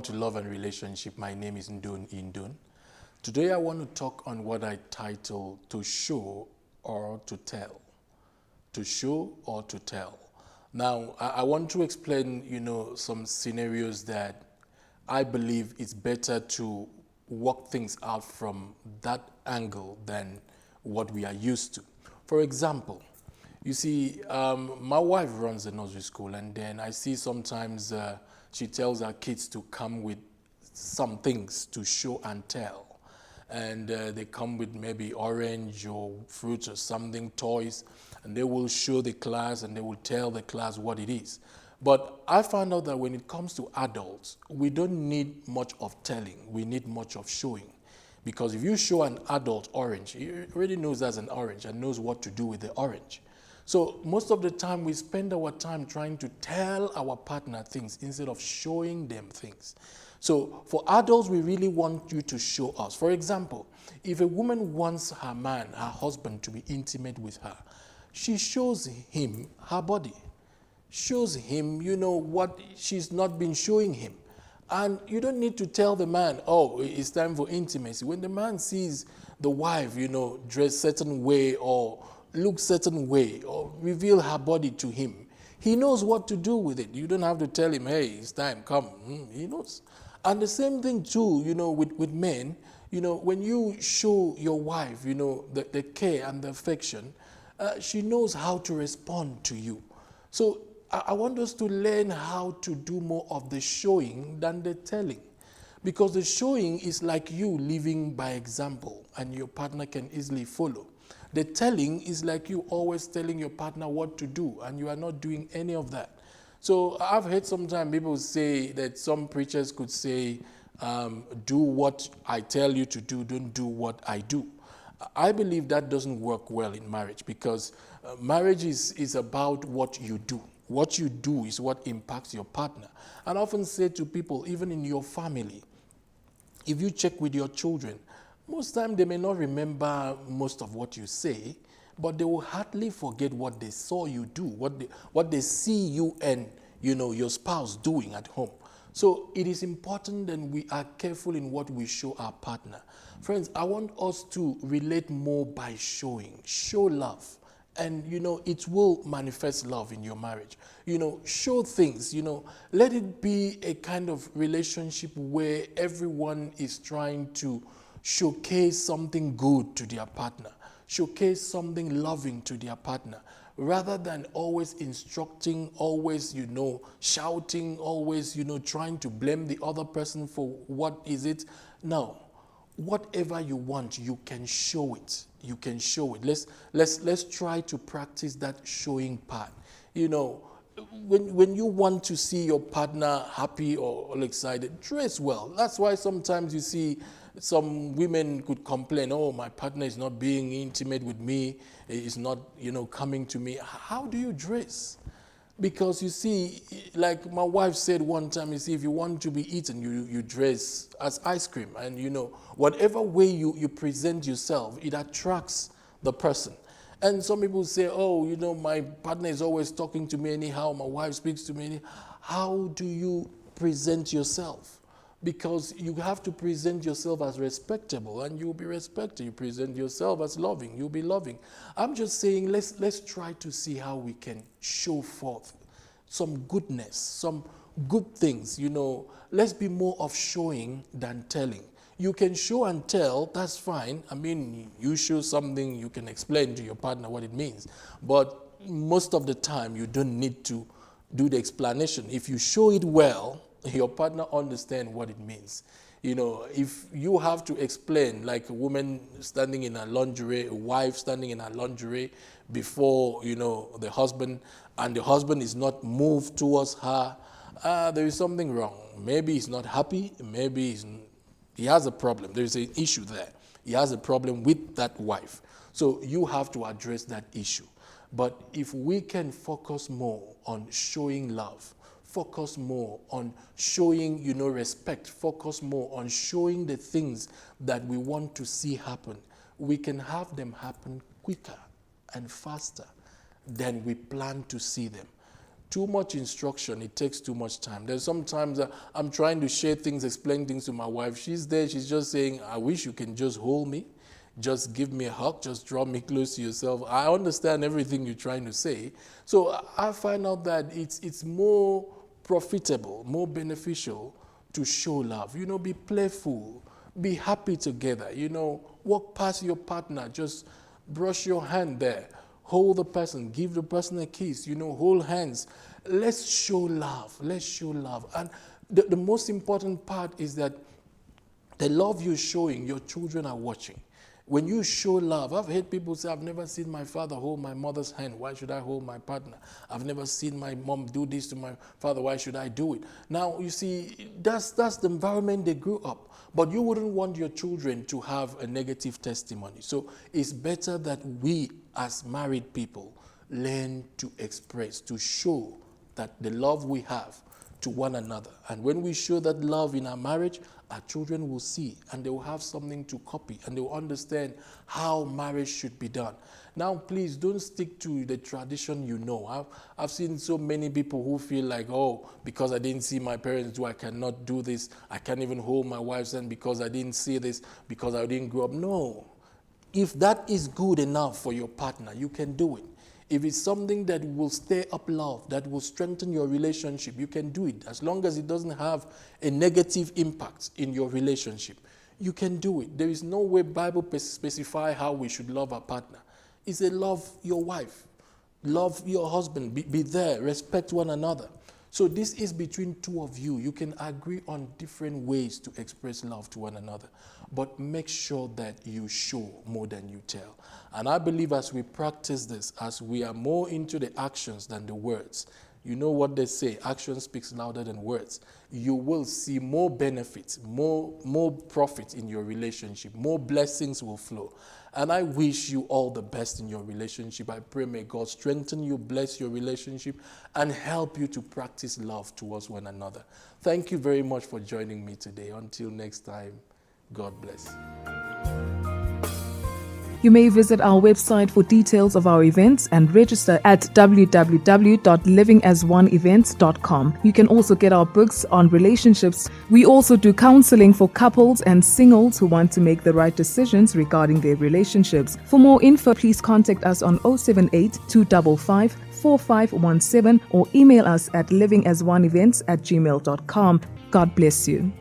to Love and Relationship. My name is Ndun Indun. Today I want to talk on what I title To Show or to Tell. To show or to tell. Now, I want to explain, some scenarios that I believe it's better to work things out from that angle than what we are used to. For example, you see, my wife runs a nursery school, and then I see sometimes she tells her kids to come with some things to show and tell. And they come with maybe orange or fruits or something, toys, and they will show the class and they will tell the class what it is. But I found out that when it comes to adults, we don't need much of telling, we need much of showing. Because if you show an adult orange, he already knows that's an orange and knows what to do with the orange. So most of the time we spend our time trying to tell our partner things instead of showing them things. So for adults, we really want you to show us. For example, if a woman wants her man, her husband, to be intimate with her, she shows him her body, shows him, what she's not been showing him. And you don't need to tell the man, oh, it's time for intimacy. When the man sees the wife, dress certain way or look certain way or reveal her body to him, he knows what to do with it. You don't have to tell him, hey, it's time, come. He knows. And the same thing too, with men, when you show your wife, the care and the affection, she knows how to respond to you. So I want us to learn how to do more of the showing than the telling. Because the showing is like you living by example and your partner can easily follow. The telling is like you always telling your partner what to do and you are not doing any of that. So I've heard sometimes people say that some preachers could say, do what I tell you to do, don't do what I do. I believe that doesn't work well in marriage because marriage is about what you do. What you do is what impacts your partner. And I often say to people, even in your family, if you check with your children, most time they may not remember most of what you say, but they will hardly forget what they saw you do, what they see you and your spouse doing at home. So it is important that we are careful in what we show our partner. Friends, I want us to relate more by showing. Show love. And, it will manifest love in your marriage. Show things, let it be a kind of relationship where everyone is trying to showcase something good to their partner, showcase something loving to their partner, rather than always instructing, always, shouting, always, trying to blame the other person for what is it. No. Whatever you want, you can show it. You can show it. Let's try to practice that showing part. When you want to see your partner happy or excited, dress well. That's why sometimes you see some women could complain, oh, my partner is not being intimate with me, is not, coming to me. How do you dress? Because you see, like my wife said one time, you see, if you want to be eaten, you dress as ice cream. And whatever way you present yourself, it attracts the person. And some people say, oh, my partner is always talking to me anyhow, my wife speaks to me anyhow. How do you present yourself? Because you have to present yourself as respectable and you'll be respected. You present yourself as loving, you'll be loving. I'm just saying let's try to see how we can show forth some goodness, some good things. Let's be more of showing than telling. You can show and tell, that's fine. I mean, you show something, you can explain to your partner what it means. But most of the time, you don't need to do the explanation. If you show it well, your partner understands what it means. If you have to explain, like a woman standing in her lingerie, a wife standing in her lingerie before, the husband, and the husband is not moved towards her, there is something wrong. Maybe he's not happy, maybe he has a problem. There's an issue there. He has a problem with that wife. So you have to address that issue. But if we can focus more on showing love, focus more on showing, respect, focus more on showing the things that we want to see happen, we can have them happen quicker and faster than we plan to see them. Too much instruction, it takes too much time. There's sometimes I'm trying to share things, explain things to my wife. She's there, she's just saying, I wish you can just hold me, just give me a hug, just draw me close to yourself. I understand everything you're trying to say. So I find out that it's more profitable, more beneficial to show love. Be playful, be happy together, walk past your partner, just brush your hand there. Hold the person, give the person a kiss, hold hands. Let's show love. Let's show love. And the most important part is that the love you're showing, your children are watching. When you show love, I've heard people say, I've never seen my father hold my mother's hand. Why should I hold my partner? I've never seen my mom do this to my father. Why should I do it? Now, you see, that's the environment they grew up. But you wouldn't want your children to have a negative testimony. So it's better that we, as married people, learn to express, to show that the love we have to one another. And when we show that love in our marriage, our children will see and they will have something to copy and they will understand how marriage should be done. Now, please don't stick to the tradition I've seen so many people who feel like, oh, because I didn't see my parents do, I cannot do this. I can't even hold my wife's hand because I didn't see this, because I didn't grow up. No. If that is good enough for your partner, you can do it. If it's something that will stir up love, that will strengthen your relationship, you can do it. As long as it doesn't have a negative impact in your relationship, you can do it. There is no way Bible specify how we should love our partner. It's a love your wife, love your husband, be there, respect one another. So this is between two of you. You can agree on different ways to express love to one another, but make sure that you show more than you tell. And I believe as we practice this, as we are more into the actions than the words, you know what they say, action speaks louder than words. You will see more benefits, more profit in your relationship, more blessings will flow. And I wish you all the best in your relationship. I pray may God strengthen you, bless your relationship, and help you to practice love towards one another. Thank you very much for joining me today. Until next time, God bless. You may visit our website for details of our events and register at www.livingasOneevents.com. You can also get our books on relationships. We also do counseling for couples and singles who want to make the right decisions regarding their relationships. For more info, please contact us on 078 255 4517 or email us at livingasOneevents@gmail.com. God bless you.